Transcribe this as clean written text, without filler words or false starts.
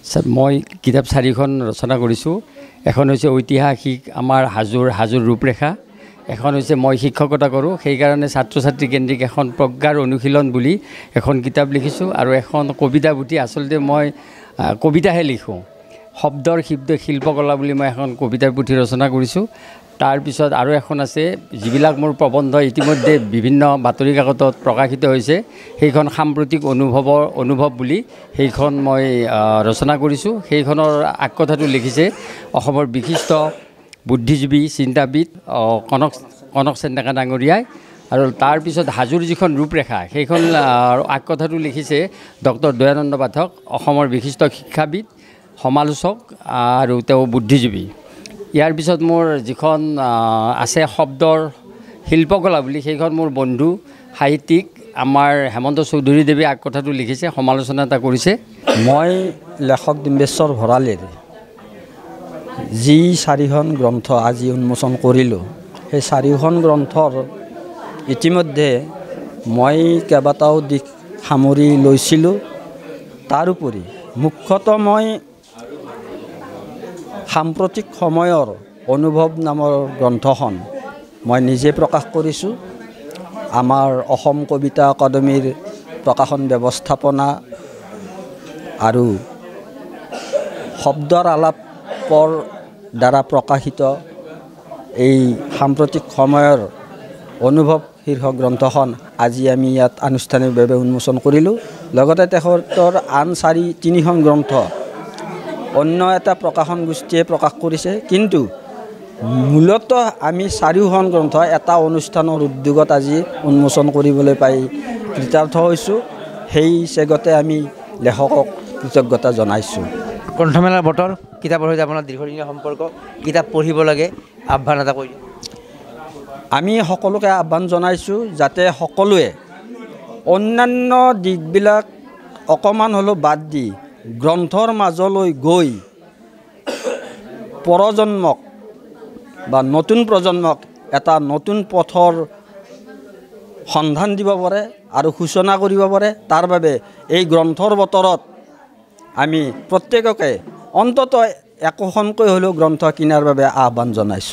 Sir মই কিতাপ 4খন ৰচনা কৰিছোঁ। এখন হৈছে ঐতিহাসিক আমাৰ হাজোৰ ৰূপৰেখা, এখন হৈছে মই শিক্ষকতা কৰোঁ সেইকাৰণে ছাত্ৰ ছাত্ৰী কেন্দ্ৰিক এখন প্ৰজ্ঞাৰ অনুশীলন বুলি এখন কিতাপ লিখিছোঁ আৰু এখন কবিতা পুথি। আচলতে মই কবিতাহে লিখোঁ, শব্দৰ শিল্পকলা বুলি মই এখন কবিতাৰ পুথি ৰচনা কৰিছোঁ। তাৰপিছত আৰু এখন আছে যিবিলাক মোৰ প্ৰবন্ধ ইতিমধ্যে বিভিন্ন বাতৰি কাকতত প্ৰকাশিত হৈছে, সেইখন সাম্প্ৰতিক অনুভৱ বুলি সেইখন মই ৰচনা কৰিছোঁ। সেইখনৰ আত্মকথাটো লিখিছে অসমৰ বিশিষ্ট বুদ্ধিজীৱী চিন্তাবিদ কনক চেন্দাকা ডাঙৰীয়াই। আৰু তাৰপিছত হাজোৰ যিখন ৰূপৰেখা সেইখন আত্মকথাটো লিখিছে ডক্টৰ দয়ানন্দ পাঠক, অসমৰ বিশিষ্ট শিক্ষাবিদ, সমালোচক আৰু তেওঁ বুদ্ধিজীৱী। ইয়াৰ পিছত মোৰ যিখন আছে শব্দৰ শিল্পকলা বুলি, সেইখন মোৰ বন্ধু সাহিত্যিক আমাৰ হেমন্ত চৌধুৰীদেৱে আত্মকথাটো লিখিছে, সমালোচনা এটা কৰিছে। মই লেখক ডিম্বেশ্বৰ ভৰালীৰ যি 4খন গ্ৰন্থ আজি উন্মোচন কৰিলোঁ, সেই 4খন গ্ৰন্থৰ ইতিমধ্যে মই কেইবাটাও দিশ সামৰি লৈছিলোঁ। তাৰোপৰি মুখ্যতঃ মই সাম্প্ৰতিক সময়ৰ অনুভৱ নামৰ গ্ৰন্থখন মই নিজে প্ৰকাশ কৰিছোঁ। আমাৰ অসম কবিতা একাডেমীৰ প্ৰকাশন ব্যৱস্থাপনা আৰু শব্দৰ আলাপৰ দ্বাৰা প্ৰকাশিত এই সাম্প্ৰতিক সময়ৰ অনুভৱ শীৰ্ষক গ্ৰন্থখন আজি আমি ইয়াত আনুষ্ঠানিকভাৱে উন্মোচন কৰিলোঁ। লগতে তেখেতৰ আন 3খন গ্ৰন্থ অন্য এটা প্ৰকাশন গোষ্ঠীয়ে প্ৰকাশ কৰিছে, কিন্তু মূলতঃ আমি 4খন গ্ৰন্থ এটা অনুষ্ঠানৰ উদ্যোগত আজি উন্মোচন কৰিবলৈ পাই কৃতাৰ্থ হৈছোঁ। সেই চেগতে আমি লেখকক কৃতজ্ঞতা জনাইছোঁ। গ্ৰন্থমেলাৰ বতৰ, কিতাপৰ সৈতে আপোনাৰ দীৰ্ঘদিনীয়া সম্পৰ্ক, কিতাপ পঢ়িব লাগে, আহ্বান এটা কৰি আমি সকলোকে আহ্বান জনাইছোঁ যাতে সকলোৱে অন্যান্য দিশবিলাক অকণমান হ'লেও বাদ দি গ্ৰন্থৰ মাজলৈ গৈ পৰজন্মক বা নতুন প্ৰজন্মক এটা নতুন পথৰ সন্ধান দিব পাৰে আৰু সূচনা কৰিব পাৰে। তাৰ বাবে এই গ্ৰন্থৰ বতৰত আমি প্ৰত্যেককে অন্ততঃ একোখনকৈ হ'লেও গ্ৰন্থ কিনাৰ বাবে আহ্বান জনাইছোঁ।